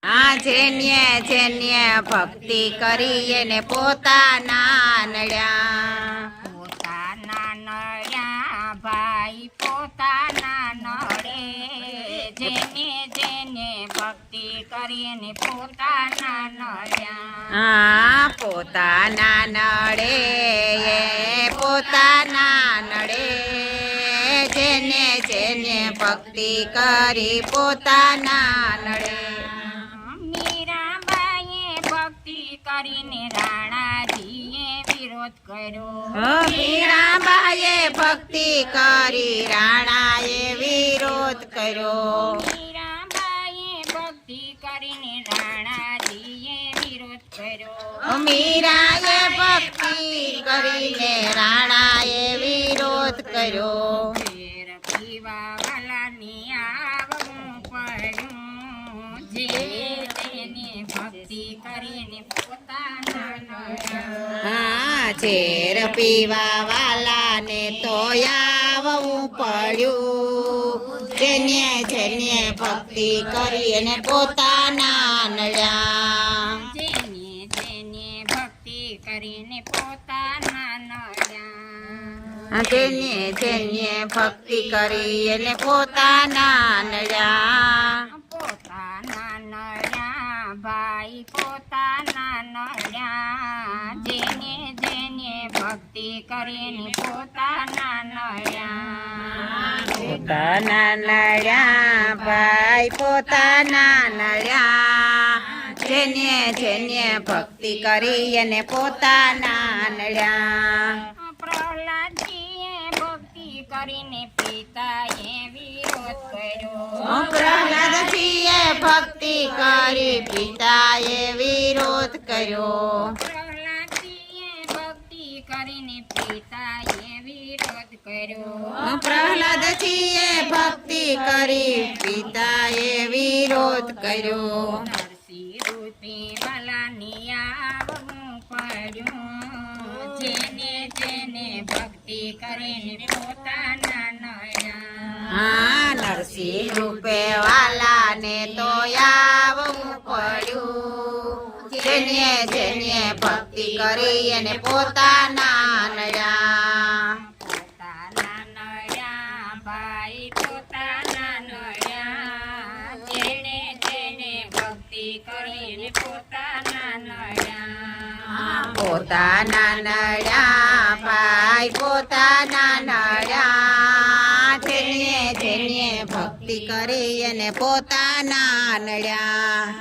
જેને જેને ભક્તિ કરી એને પોતાના નડ્યા ભાઈ પોતાના નડે જેને જેને ભક્તિ કરી એને પોતાના નડ્યા પોતાના નડે એ પોતાના નડે જેને જેને ભક્તિ કરી પોતાના નડે કરીને રાણાજીએ વિરોધ કર્યો મીરાબાઈએ ભક્તિ કરી રાણાએ વિરોધ કર્યો મીરાબાઈએ ભક્તિ કરીને રાણાજીએ વિરોધ કર્યો મીરાએ ભક્તિ કરીને રાણાએ વિરોધ કર્યો પીવા વાલાની આવવું પડ્યું જે તેને ભક્તિ કરીને ઝેર પીવા વાલાને તો આવવું પડ્યું જેને જેને ભક્તિ કરી એને પોતાના નડ્યા જેને જેને ભક્તિ કરીને પોતાના નડ્યા જેને જેને ભક્તિ કરી એને પોતાના નડ્યા ભાઈ પોતાના નડ્યા જેને જેને ભક્તિ કરીને પોતાના નડ્યા ભાઈ પોતાના નડ્યા જેને જેને ભક્તિ કરી અને પોતાના નડ્યા પ્રહલાદજીએ ભક્તિ કરીને પિતાએ વિરોધ કર્યો પ્રહલાદજીએ ભક્તિ કરી પિતાએ વિરોધ કર્યો પ્રહલાદજીએ ભક્તિ કરીને પિતાએ વિરોધ કર્યો પ્રહલાદજીએ ભક્તિ કરી પિતાએ વિરોધ કર્યો નરસિંહ રૂપે વાલાની આવવું પડ્યું જેને જેને ભક્તિ કરીને પોતાના નડ્યા નરસિંહ રૂપે વાલાને તો આવવું પડ્યું જેને જેને ભક્તિ કરી અને પોતાના નડ્યા ભાઈ પોતાના નડ્યા જેને જેને ભક્તિ કરીને પોતાના નડ્યા ભાઈ પોતાના નડ્યા જેને જેને ભક્તિ કરી અને પોતાના નડ્યા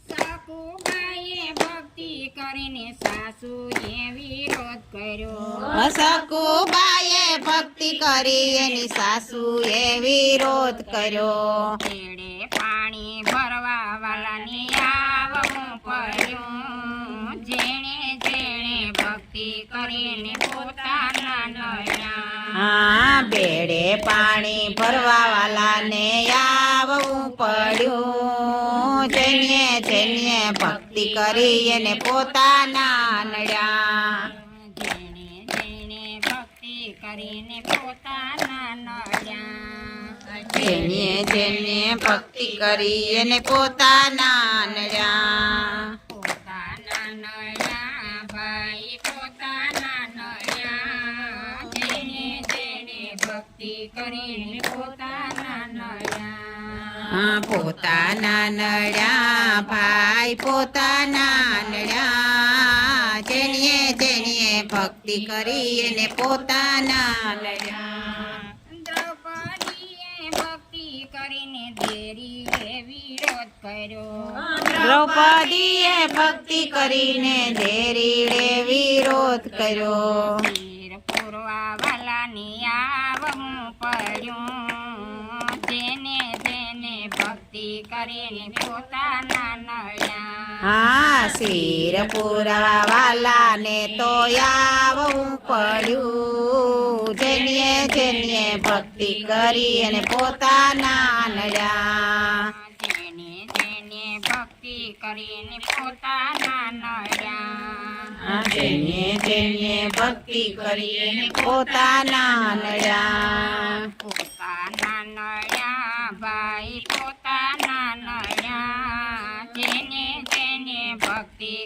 સકુબાઈએ ભક્તિ કરીને સાસુએ વિરોધ કર્યો સકુબાઈએ ભક્તિ કરી એની સાસુએ વિરોધ કર્યો તેડે પાણી ભરવા વાલાની આવવું પડ્યું જેણે જેણે ભક્તિ કરીને પોતાના નડ્યા બેડે પાણી ભરવા વાલાને આવવું પડ્યું જેને જેને ભક્તિ કરી એને પોતાના નડ્યા જેણે જેણે ભક્તિ કરીને પોતાના નડ્યા જેને જેને ભક્તિ કરી એને પોતાના નડ્યા પોતાના નડ્યા ભાઈ પોતાના નડ્યા જેણે જેણે ભક્તિ કરીને પોતાના નડ્યા પોતાના નડ્યા ભાઈ પોતાના નડ્યા જેને જેને ભક્તિ કરી એને પોતાના નડ્યા દ્રૌપદીએ ભક્તિ કરીને દેરીએ વિરોધ કર્યો દ્રૌપદીએ ભક્તિ કરીને ધેરીડે વિરોધ કર્યો વીર પૂરવા વાલાની આવવું પડ્યું જેને જેને ભક્તિ કરીને પોતાના નડ્યા શિર પુરવા વાલાને તો આવવું પડ્યું જેને જેને ભક્તિ કરી અને પોતાના નડ્યા જેને જેને ભક્તિ કરીને પોતાના નડ્યા જેને જેને ભક્તિ કરી અને પોતાના નડ્યા પોતાના નડ્યા ભાઈ પોતાના નડ્યા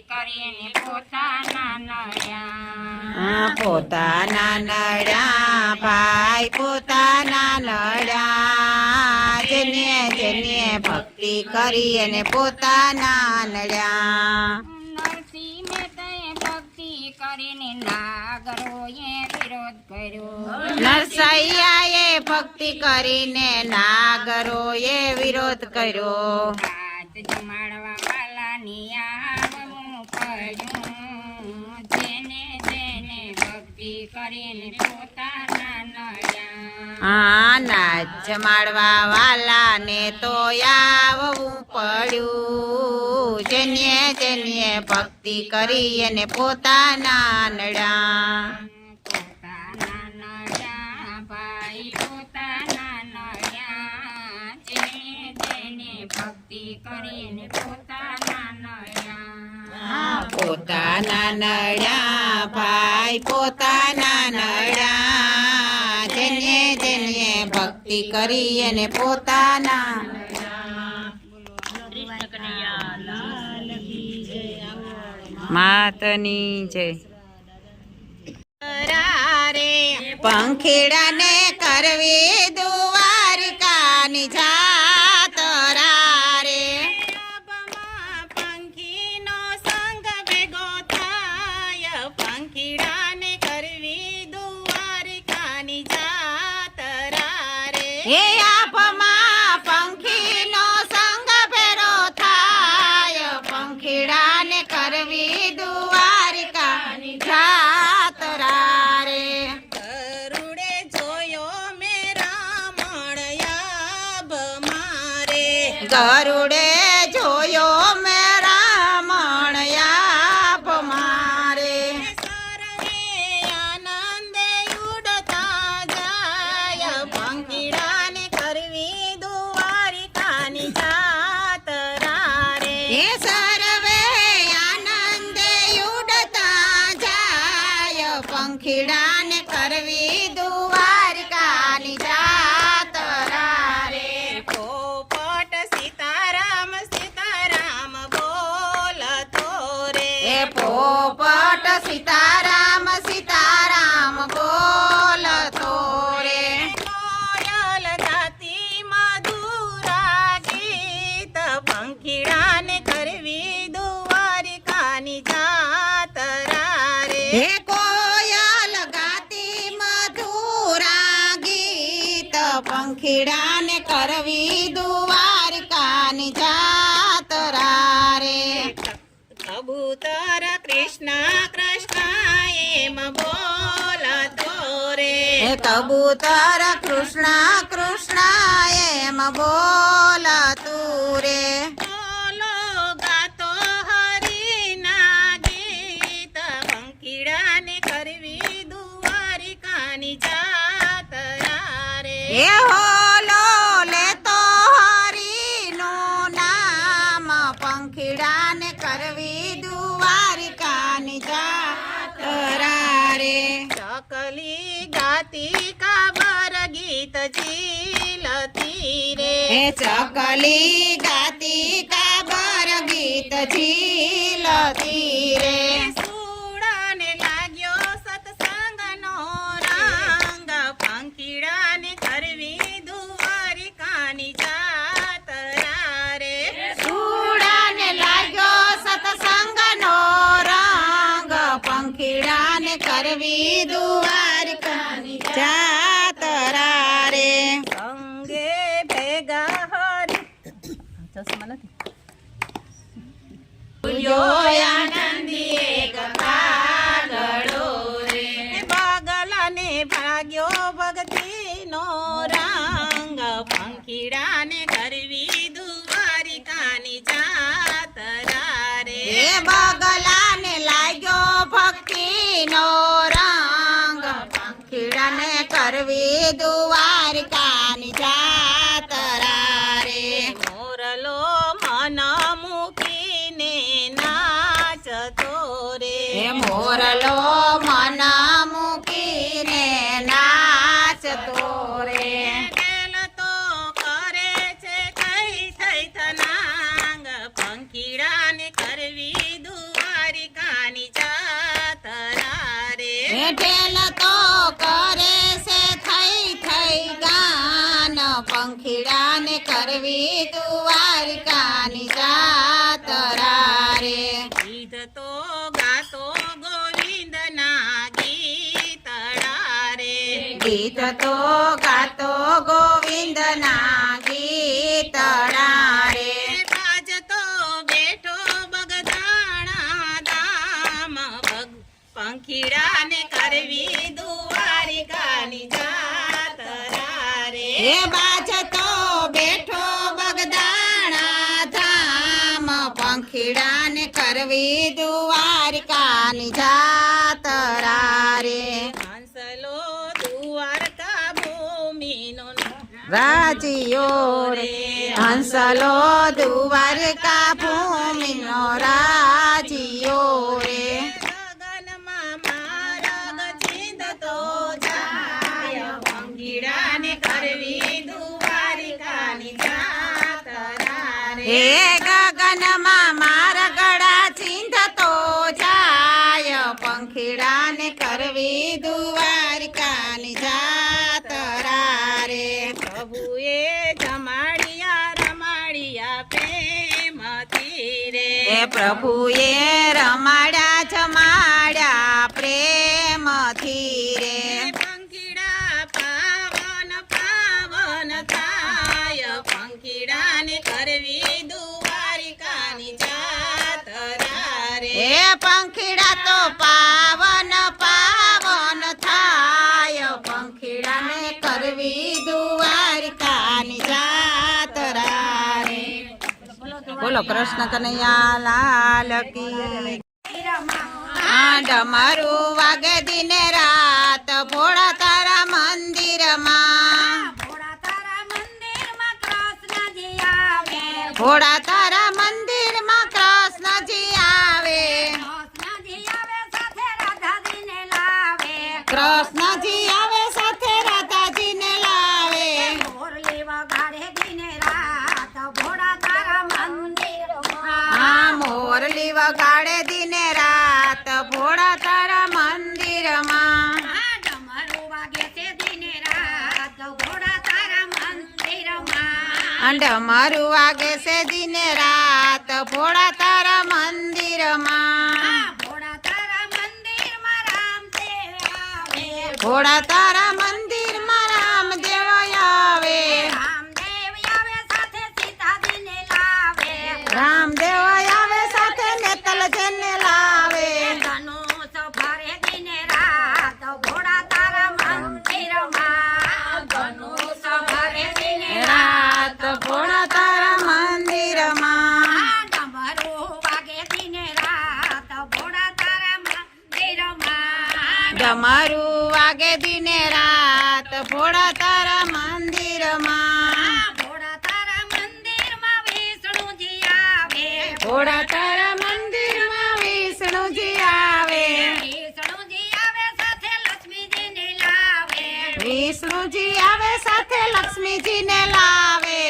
કરીને પોતાના નડ્યા પોતાના નડ્યા ભાઈ પોતાના નડ્યા જેને જેને ભક્તિ કરી અને પોતાના નડ્યા નરસિંહ મહેતાએ ભક્તિ કરીને નાગરોએ વિરોધ કર્યો નરસૈયાએ ભક્તિ કરીને નાગરોએ વિરોધ કર્યો હાથ જમાડવા વાલાની આવવું પડ્યું જેને જેને ભક્તિ કરીને પોતાના નડ્યા નાચ જમાડવા વાલાને તો આવવું પડ્યું જેને જેને ભક્તિ કરી અને પોતાના નડ્યા પોતાના નડ્યા ભાઈ પોતાના નડ્યા જેને જેને ભક્તિ કરીને પોતાના નડ્યા પોતાના નડ્યા ભાઈ પોતાના નડ્યા જેને જેને ભક્તિ કરી અને પોતાના માતની જય રે પંખીડાને કરવી દ્વારકાની જાતરા રે પંખીનો સંગ ભેગો થાય પંખીડાને કરવી દ્વારકાની જાતરા રે હે આપમાં પંખીનો સંગ ભેરો થાય પંખીડાને કરવી દ્વારકાની જાતરા રે ગરુડે જોયો મેરા મળ્યા મારે ગરુડે જોયો મેરા મણ્યા મારે સર્વે આનંદે ઉડતા જાય પંખીડાને કરવી દ્વારકાની જાતરા રે હે સર્વે આનંદે ઉડતા જાય પંખીડાને કરવી દ્વારકાની જાતરા રે પોપટ સીતારામ સીતારામ બોલતો રે હે પોપટ સીતારામ સીતારામ બોલતો રે કોયલ ગાતી મધુરા ગીત પંખીડાને કરવી દ્વારકાની જાતરા રે હે કોયલ ગાતી મધુરા ગીત પંખીડાને કરવી દ્વારકાની જાતરા રે કબૂતર કૃષ્ણ કૃષ્ણ એમ બોલતો રે હે કબૂતર કૃષ્ણ કૃષ્ણ એમ બોલતું રે બોલો ગાતો હરિના ગીત પંખીડાને કરવી દ્વારકાની જાતરા રે હે હોલો લેતો હરીનું નામ પંખીડાને કરવી દ્વારકાની જાતરા રે ચકલી ગાતી કાબર ગીત ઝીલતી રે હે ચકલી ગાતી કાબર ગીત ઝીલતી રે સુડાને લાગ્યો સત્સંગનો રંગ પંખીડાને કરવી દ્વારકાની જાતરા રે સુડાને લાગ્યો સત્સંગનો રંગ પંખીડાને કરવી દ્વારકાની જાતરા રે સંગે ભેગા હરી ચશ્મા નથી આનંદી એક કાગડો રે બાગલાને ભાગ્યો ભગતીનો રંગ પંખીડાને કરવી દ્વારકાની જાતરા રે એ બગલાને લાગ્યો ભક્તિનો રંગ પંખીડાને કરવી દ્વારકાની જાતરા રે મોરલો મન મૂકીને નાચતો રે હે મોરલો મન મૂકીને નાચતો રે ગેલ તો કરે છે થઈ થઈ થનાંગ પંખીડાને કરવી દુઆ દ્વારિકાની જાતરા રે ગીત તો ગાતો ગોવિંદના ગીતડા રે ગીત તો ગાતો ગોવિંદના ગીતડા રે બાજતો બેઠો બગદાણા ધામ પંખીડાને કરવી દ્વારિકાની જાતરા રે હે બાજતો બેઠો બગદાણા ધામ પંખીડાને કરવી દ્વારિકાની જાતરા રે હંસલો દ્વારકા ભૂમિનો રાજીયો રે હંસલો દ્વારકા ભૂમિનો રાજીયો રે ગગનમાં મારગ ચિંતતો જાય પંખીડાને કરવી દ્વારિકાની જાતરા રે હે ગગનમાં મારા ગળા ચિંધતો જાય પંખીડાને કરવી દ્વારિકાની જાતરા રે પ્રભુએ જમાડિયા રમાડિયા પ્રેમથી રે હે પ્રભુએ રમાડ્યા જમાડ્યા પ્રેમથી રે પંખીડા પાવન પાવન થાય પંખીડાને કરવી દ્વારિકાની જાતરા રે હે પંખીડા તો પાવન પાવન થાય પંખીડાને કરવી દ્વારિકાની જાતરા રે બોલો કૃષ્ણ કનૈયા લાલ કી ડમરું વાગે દિને રાત ભોળા તારા મંદિરમાં ભોળા તારા મંદિરમાં કૃષ્ણજી આવે કૃષ્ણજી આવે સાથે રાધાજીને લાવે હા મોરલી વગાડે દિને રાત ભોળા તારા મંદિરમાં ડમરું વાગે છે દિને રાત ભોળા તારા મંદિરમાં ભોળા તારા મંદિરમાં રામદેવ આવે રામદેવ આવે સાથે નેતલ જેને લાવે રાત ભોળા તારા મંદિરમાં ડમરું વાગે દિને રાત ભોળા તારા મંદિરમાં ભોળા તારા મંદિરમાં વિષ્ણુજી આવે વિષ્ણુજી આવે સાથે લક્ષ્મીજીને લાવે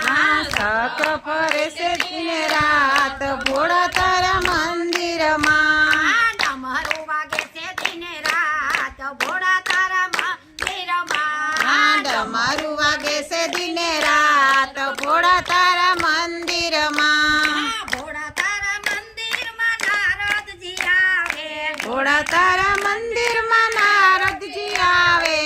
હા ચક્ર ફરે છે દિને રાત ભોળા તારા મંદિરમાં ડમરું વાગે છે દિને રાત ભોળા તારા મંદિરમાં ભોળા તારા મંદિરમાં નારદજી આવે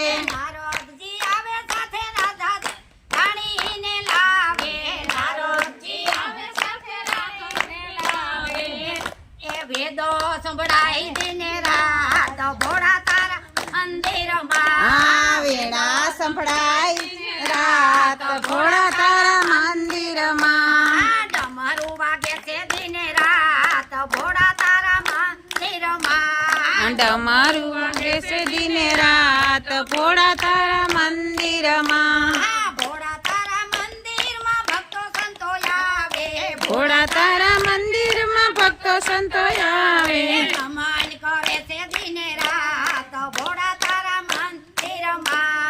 વેદો સંભળાઈ દિને રાત ભોળા તારા મંદિરમાં આ વેળા સંભળાય રાત ભોળા તારા મંદિરમાં ડમરું વાગે છે દિને રાત ભોળા તારા મંદિરમાં ડમરું વાગે છે દિને રાત ભોળા તારા મંદિરમાં ભોળા તારા મંદિરમાં ભક્તો સંતો આવે ભોળા તારા મંદિરમાં ભક્તો સંતો આવે નમન કરે છે દિને રાત ભોળા તારા મંદિરમાં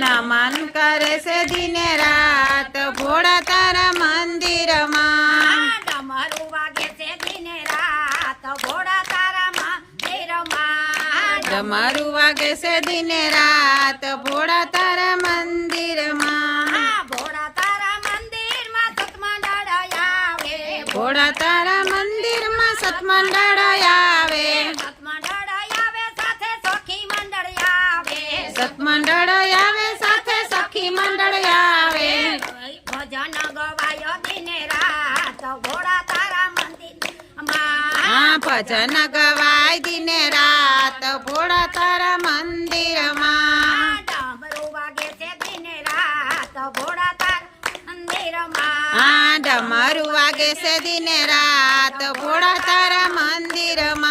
નમન કરે છે દિને રાત ભોળા તારા મંદિરમાં ડમરું વાગે છે દિને રાત ભોળા તારા મંદિરમાં ડમરું વાગે છે દિને રાત ભોળા તારા મંદિરમાં ભોળા તારા મંદિરમાં સતમંડળ આવે ભોળા તારા મંદિરમાં સતમંડળ આવે સતમંડળ આવે સાથે સખી મંડળ આવે સતમંડળ આવે સાથે સખી મંડળ આવે ભજન ગવાય દિને રાત ભોળા તારા મંદિરમાં ભજન ગવાય દિને રાત ભોળા તારા મંદિરમાં ડમરું વાગે છે દિને રાત ભોળા તારા મંદિરમાં ડમરું વાગે છે દિને રાત ભોળા તારા મંદિરમાં